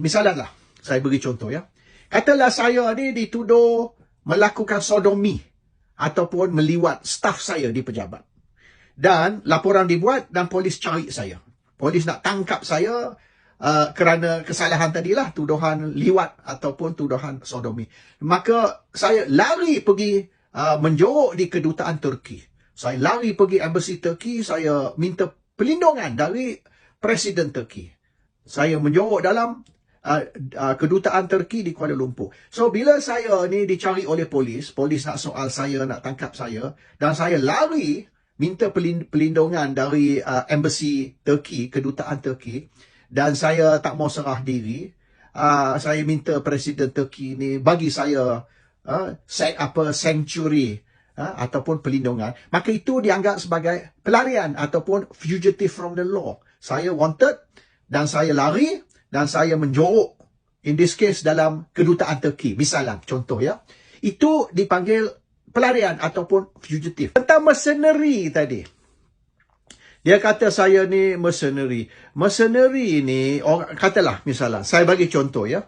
misalnya lah, saya beri contoh ya. Katalah saya ni dituduh melakukan sodomi ataupun meliwat staf saya di pejabat. Dan laporan dibuat dan polis cari saya. Polis nak tangkap saya kerana kesalahan tadilah, tuduhan liwat ataupun tuduhan sodomi. Maka saya lari pergi menjorok di kedutaan Turki. Saya lari pergi embassy Turki, saya minta perlindungan dari Presiden Turki. Saya menjorok dalam kedutaan Turki di Kuala Lumpur. So, bila saya ni dicari oleh polis nak soal saya, nak tangkap saya, dan saya lari minta perlindungan dari embassy Turki, kedutaan Turki, dan saya tak mau serah diri, saya minta Presiden Turki ni bagi saya sanctuary ataupun perlindungan, maka itu dianggap sebagai pelarian ataupun fugitive from the law. Saya wanted dan saya lari dan saya menjorok, in this case dalam kedutaan Turki. Misalnya, contoh ya. Itu dipanggil pelarian ataupun fugitive. Tentang mercenary tadi. Dia kata saya ni mercenary. Mercenary ni, katalah misalnya, saya bagi contoh ya.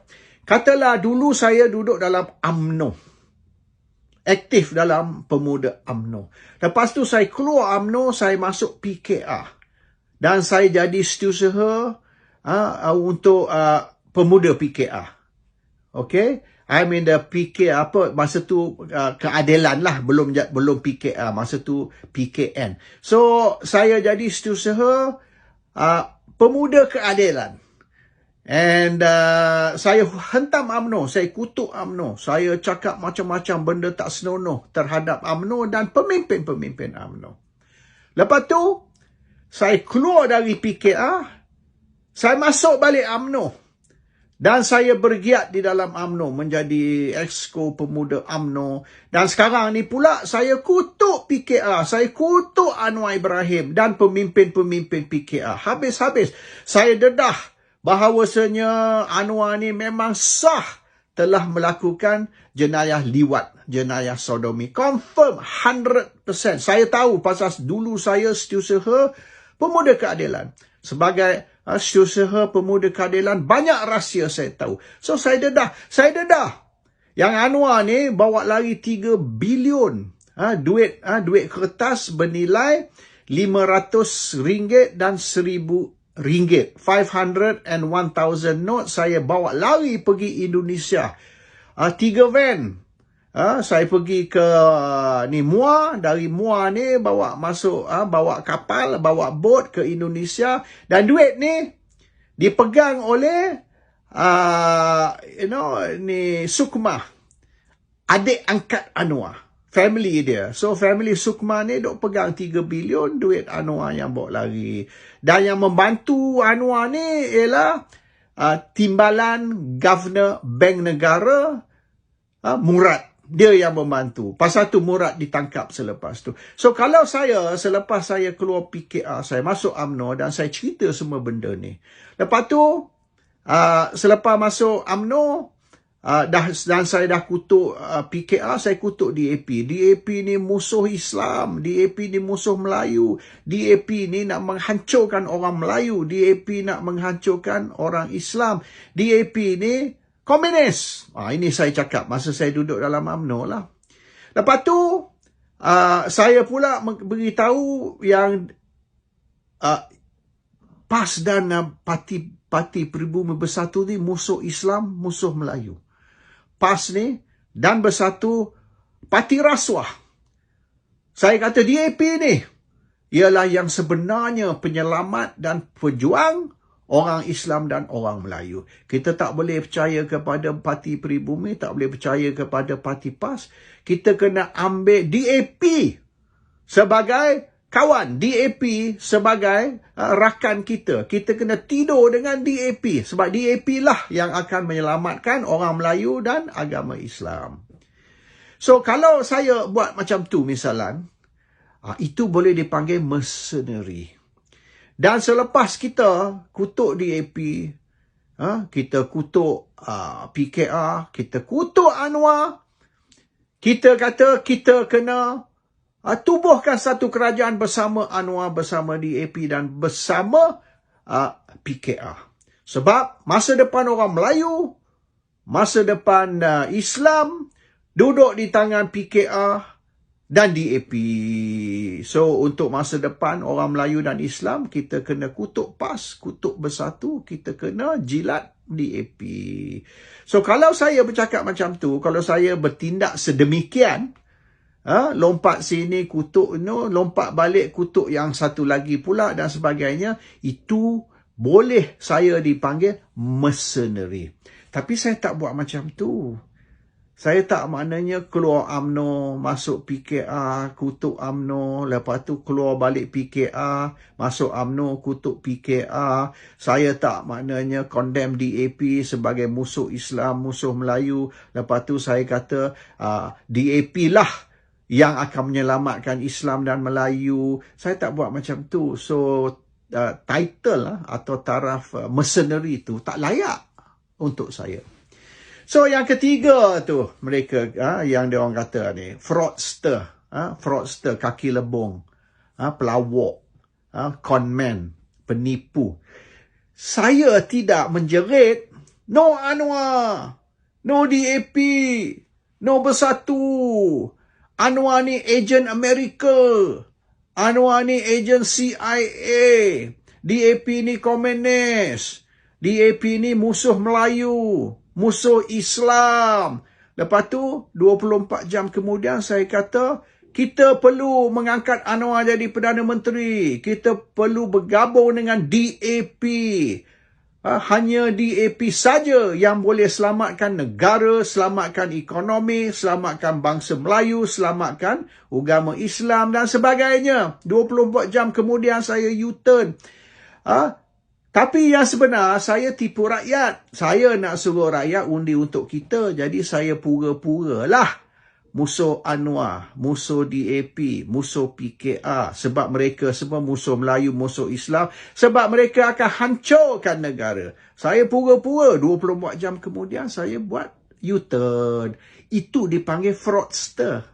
Katalah dulu saya duduk dalam UMNO. Aktif dalam pemuda UMNO. Lepas tu saya keluar UMNO, saya masuk PKR. Dan saya jadi setiausaha untuk pemuda PKR. Okay? I mean the PKR apa, masa tu keadilan lah, belum PKR, masa tu PKN. So, saya jadi setiausaha pemuda keadilan. And saya hentam UMNO, saya kutuk UMNO, saya cakap macam-macam benda tak senonoh terhadap UMNO dan pemimpin-pemimpin UMNO. Lepas tu, saya keluar dari PKR, saya masuk balik UMNO dan saya bergiat di dalam UMNO menjadi exco pemuda UMNO. Dan sekarang ni pula saya kutuk PKR, saya kutuk Anwar Ibrahim dan pemimpin-pemimpin PKR. Habis-habis saya dedah bahawasanya Anwar ni memang sah telah melakukan jenayah liwat, jenayah sodomi. Confirm 100%. Saya tahu pasal dulu saya setiausaha pemuda keadilan. Sebagai setiausaha pemuda keadilan, banyak rahsia saya tahu. So, saya dedah. Yang Anwar ni bawa lari 3 bilion duit kertas bernilai RM500 dan RM1,000. 500 and 1,000 note saya bawa lari pergi Indonesia. 3 van. Saya pergi ke Muar, dari Muar ni bawa masuk, bawa kapal, bawa bot ke Indonesia, dan duit ni dipegang oleh Sukma, adik angkat Anwar, family dia. So family Sukma ni duk pegang 3 bilion duit Anwar yang bawa lari. Dan yang membantu Anwar ni ialah timbalan Governor Bank Negara, Murad. Dia yang membantu. Pasal tu Murad ditangkap selepas tu. So, kalau saya, selepas saya keluar PKR, saya masuk UMNO dan saya cerita semua benda ni. Lepas tu, selepas masuk UMNO, dan saya dah kutuk PKR, saya kutuk DAP. DAP ni musuh Islam. DAP ni musuh Melayu. DAP ni nak menghancurkan orang Melayu. DAP nak menghancurkan orang Islam. DAP ni komunis. Ini saya cakap masa saya duduk dalam UMNO lah. Lepas tu, saya pula beritahu yang PAS dan Parti Pribumi Bersatu ni musuh Islam, musuh Melayu. PAS ni dan Bersatu parti rasuah. Saya kata DAP ni ialah yang sebenarnya penyelamat dan pejuang orang Islam dan orang Melayu. Kita tak boleh percaya kepada Parti Pribumi, tak boleh percaya kepada Parti PAS. Kita kena ambil DAP sebagai kawan, DAP sebagai rakan kita. Kita kena tidur dengan DAP sebab DAP lah yang akan menyelamatkan orang Melayu dan agama Islam. So, kalau saya buat macam tu misalan, itu boleh dipanggil mercenary. Dan selepas kita kutuk DAP, kita kutuk PKR, kita kutuk Anwar, kita kata kita kena tubuhkan satu kerajaan bersama Anwar, bersama DAP dan bersama PKR. Sebab masa depan orang Melayu, masa depan Islam, duduk di tangan PKR dan DAP. So, untuk masa depan orang Melayu dan Islam, kita kena kutuk PAS, kutuk Bersatu, kita kena jilat DAP. So, kalau saya bercakap macam tu, kalau saya bertindak sedemikian, lompat sini kutuk lompat balik kutuk yang satu lagi pula dan sebagainya, itu boleh saya dipanggil mercenary. Tapi saya tak buat macam tu. Saya tak maknanya keluar UMNO, masuk PKR, kutuk UMNO, lepas tu keluar balik PKR, masuk UMNO, kutuk PKR. Saya tak maknanya condemn DAP sebagai musuh Islam, musuh Melayu. Lepas tu saya kata DAP lah yang akan menyelamatkan Islam dan Melayu. Saya tak buat macam tu. So, title atau taraf mercenary tu tak layak untuk saya. So, yang ketiga tu, mereka yang dia orang kata ni, fraudster, fraudster kaki lebong, pelawak, conman, penipu. Saya tidak menjerit, no Anwar, no DAP, no Bersatu, Anwar ni ejen Amerika, Anwar ni ejen CIA, DAP ni komunis, DAP ni musuh Melayu, musuh Islam. Lepas tu, 24 jam kemudian saya kata, kita perlu mengangkat Anwar jadi Perdana Menteri. Kita perlu bergabung dengan DAP. Hanya DAP saja yang boleh selamatkan negara, selamatkan ekonomi, selamatkan bangsa Melayu, selamatkan agama Islam dan sebagainya. 24 jam kemudian saya U-turn. Tapi yang sebenar, saya tipu rakyat. Saya nak suruh rakyat undi untuk kita. Jadi saya pura-puralah musuh Anwar, musuh DAP, musuh PKR. Sebab mereka semua musuh Melayu, musuh Islam. Sebab mereka akan hancurkan negara. Saya pura-pura. 24 jam kemudian saya buat U-turn. Itu dipanggil fraudster.